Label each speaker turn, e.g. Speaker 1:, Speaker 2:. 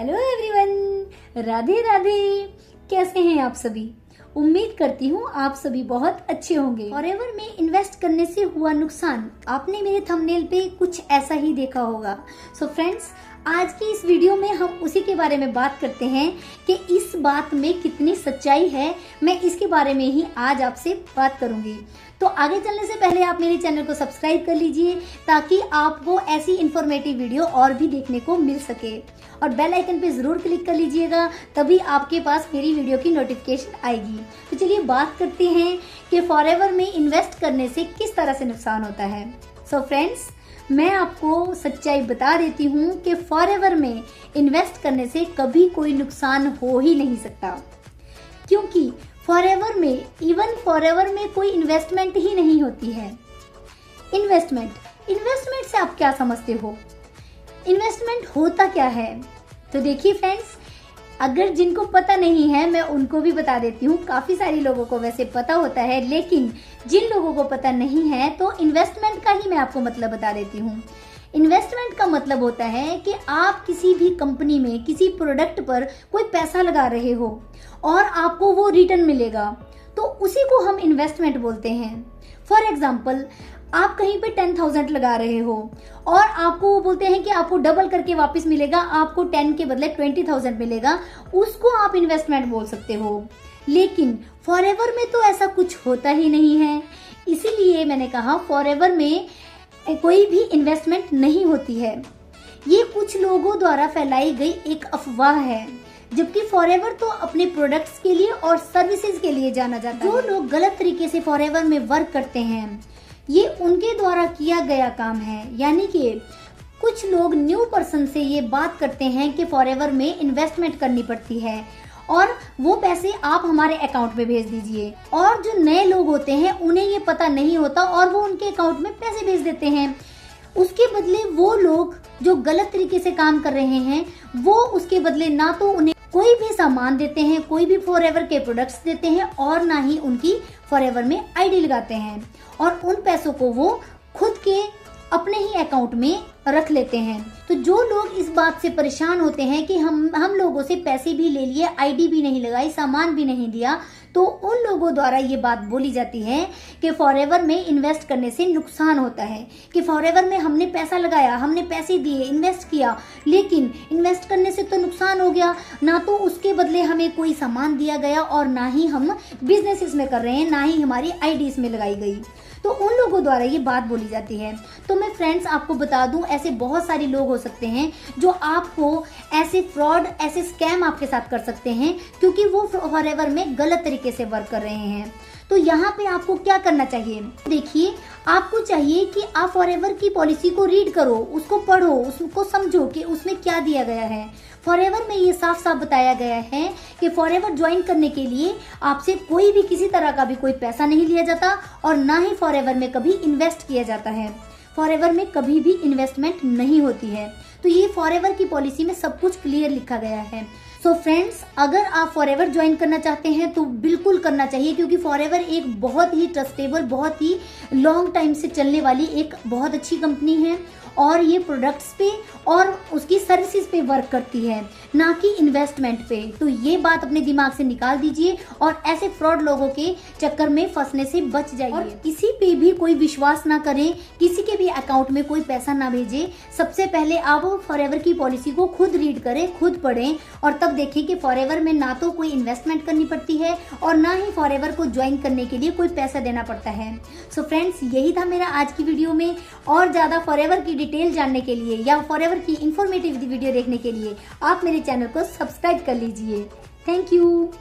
Speaker 1: Hello everyone, Radhe Radhe. कैसे हैं आप सभी? उम्मीद करती हूँ आप सभी बहुत अच्छे होंगे। फॉरएवर में इन्वेस्ट करने से हुआ नुकसान आपने मेरे थंबनेल पे कुछ ऐसा ही देखा होगा। सो फ्रेंड्स, आज की इस वीडियो में हम उसी के बारे में बात करते हैं कि इस बात में कितनी सच्चाई है। मैं इसके बारे में ही आज आपसे बात करूंगी। तो आगे चलने से पहले आप मेरे चैनल को सब्सक्राइब कर लीजिए ताकि आपको ऐसी इंफॉर्मेटिव वीडियो और भी देखने को मिल सके, और बेल आइकन पे जरूर क्लिक कर लीजिएगा, तभी आपके पास मेरी वीडियो की नोटिफिकेशन आएगी। तो चलिए बात करते हैं कि फॉरएवर में इन्वेस्ट करने से किस तरह से नुकसान होता है। सो फ्रेंड्स, मैं आपको सच्चाई बता देती हूँ कि फॉरएवर में इन्वेस्ट करने से कभी कोई नुकसान हो ही नहीं सकता, क्योंकि फॉरएवर में कोई इन्वेस्टमेंट ही नहीं होती है। इन्वेस्टमेंट से आप क्या समझते हो? इन्वेस्टमेंट होता क्या है? तो देखिए फ्रेंड्स, अगर जिनको पता नहीं है मैं उनको भी बता देती हूँ। काफी सारे लोगों को वैसे पता होता है, लेकिन जिन लोगों को पता नहीं है तो इन्वेस्टमेंट का ही मैं आपको मतलब बता देती हूँ। इन्वेस्टमेंट का मतलब होता है कि आप किसी भी कंपनी में किसी प्रोडक्ट पर कोई पैसा लगा रहे हो और आपको वो रिटर्न मिलेगा, तो उसी को हम इन्वेस्टमेंट बोलते हैं। फॉर एग्जाम्पल, आप कहीं पे 10,000 लगा रहे हो और आपको वो बोलते हैं कि आपको डबल करके वापस मिलेगा, आपको 10 के बदले 20,000 मिलेगा, उसको आप इन्वेस्टमेंट बोल सकते हो। लेकिन फॉरएवर में तो ऐसा कुछ होता ही नहीं है, इसीलिए मैंने कहा फॉरएवर में कोई भी इन्वेस्टमेंट नहीं होती है। ये कुछ लोगों द्वारा फैलाई गई एक अफवाह है, जबकि फॉरएवर तो अपने प्रोडक्ट्स के लिए और सर्विसेज के लिए जाना जाता है। जो लोग गलत तरीके से फॉरएवर में वर्क करते हैं, ये उनके द्वारा किया गया काम है। यानी कि कुछ लोग न्यू पर्सन से ये बात करते हैं कि फॉरएवर में इन्वेस्टमेंट करनी पड़ती है और वो पैसे आप हमारे अकाउंट में भेज दीजिए, और जो नए लोग होते हैं उन्हें ये पता नहीं होता और वो उनके अकाउंट में पैसे भेज देते हैं। उसके बदले वो लोग जो गलत तरीके से काम कर रहे हैं, वो उसके बदले ना तो उन्हें कोई भी सामान देते हैं, कोई भी फॉरएवर के प्रोडक्ट्स देते हैं, और ना ही उनकी फॉरएवर में आईडी लगाते हैं, और उन पैसों को वो खुद के अपने ही अकाउंट में रख लेते हैं। तो जो लोग इस बात से परेशान होते हैं कि हम लोगों से पैसे भी ले लिए, आईडी भी नहीं लगाई, सामान भी नहीं दिया, तो उन लोगों द्वारा ये बात बोली जाती है कि फॉरएवर में इन्वेस्ट करने से नुकसान होता है, कि फॉरएवर में हमने पैसा लगाया, हमने पैसे दिए, इन्वेस्ट किया, लेकिन इन्वेस्ट करने से तो नुकसान हो गया, ना तो उसके बदले हमें कोई सामान दिया गया और ना ही हम बिजनेस इसमें कर रहे हैं, ना ही हमारी आईडी इसमें लगाई गई। तो उन लोगों द्वारा ये बात बोली जाती है। तो मैं फ्रेंड्स आपको बता दूं, ऐसे बहुत सारे लोग हो सकते हैं जो आपको ऐसे फ्रॉड, ऐसे स्कैम आपके साथ कर सकते हैं, क्योंकि वो फॉरएवर में गलत तरीके से वर्क कर रहे हैं। तो यहाँ पे आपको क्या करना चाहिए? देखिए, आपको चाहिए कि आप फॉरएवर की पॉलिसी को रीड करो, उसको पढ़ो, उसको समझो कि उसमें क्या दिया गया है। फॉरएवर में ये साफ साफ बताया गया है कि फॉरएवर ज्वाइन करने के लिए आपसे कोई भी किसी तरह का भी कोई पैसा नहीं लिया जाता, और ना ही फॉरएवर में कभी इन्वेस्ट किया जाता है। फॉरएवर में कभी भी इन्वेस्टमेंट नहीं होती है। तो ये फॉरएवर की पॉलिसी में सब कुछ क्लियर लिखा गया है। सो फ्रेंड्स, अगर आप फॉरएवर ज्वाइन करना चाहते हैं तो बिल्कुल करना चाहिए, क्योंकि फॉरएवर एक बहुत ही ट्रस्टेबल, बहुत ही लॉन्ग टाइम से चलने वाली एक बहुत अच्छी कंपनी है, और ये प्रोडक्ट्स पे और उसकी सर्विसेज पे वर्क करती है, ना कि इन्वेस्टमेंट पे। तो ये बात अपने दिमाग से निकाल दीजिए और ऐसे फ्रॉड लोगों के चक्कर में फंसने से बच जाइए। और किसी पे भी कोई विश्वास ना करें, किसी के भी अकाउंट में कोई पैसा ना भेजें। सबसे पहले आप फॉरएवर की पॉलिसी को खुद रीड करें, खुद पढ़ें, और तब देखें कि फॉरएवर में ना तो कोई इन्वेस्टमेंट करनी पड़ती है और ना ही फॉरएवर को ज्वाइन करने के लिए कोई पैसा देना पड़ता है। सो फ्रेंड्स, यही था मेरा आज की वीडियो में। और ज्यादा फॉरएवर की डिटेल जानने के लिए या फॉरएवर की इंफॉर्मेटिव वीडियो देखने के लिए आप मेरे चैनल को सब्सक्राइब कर लीजिए। Thank you.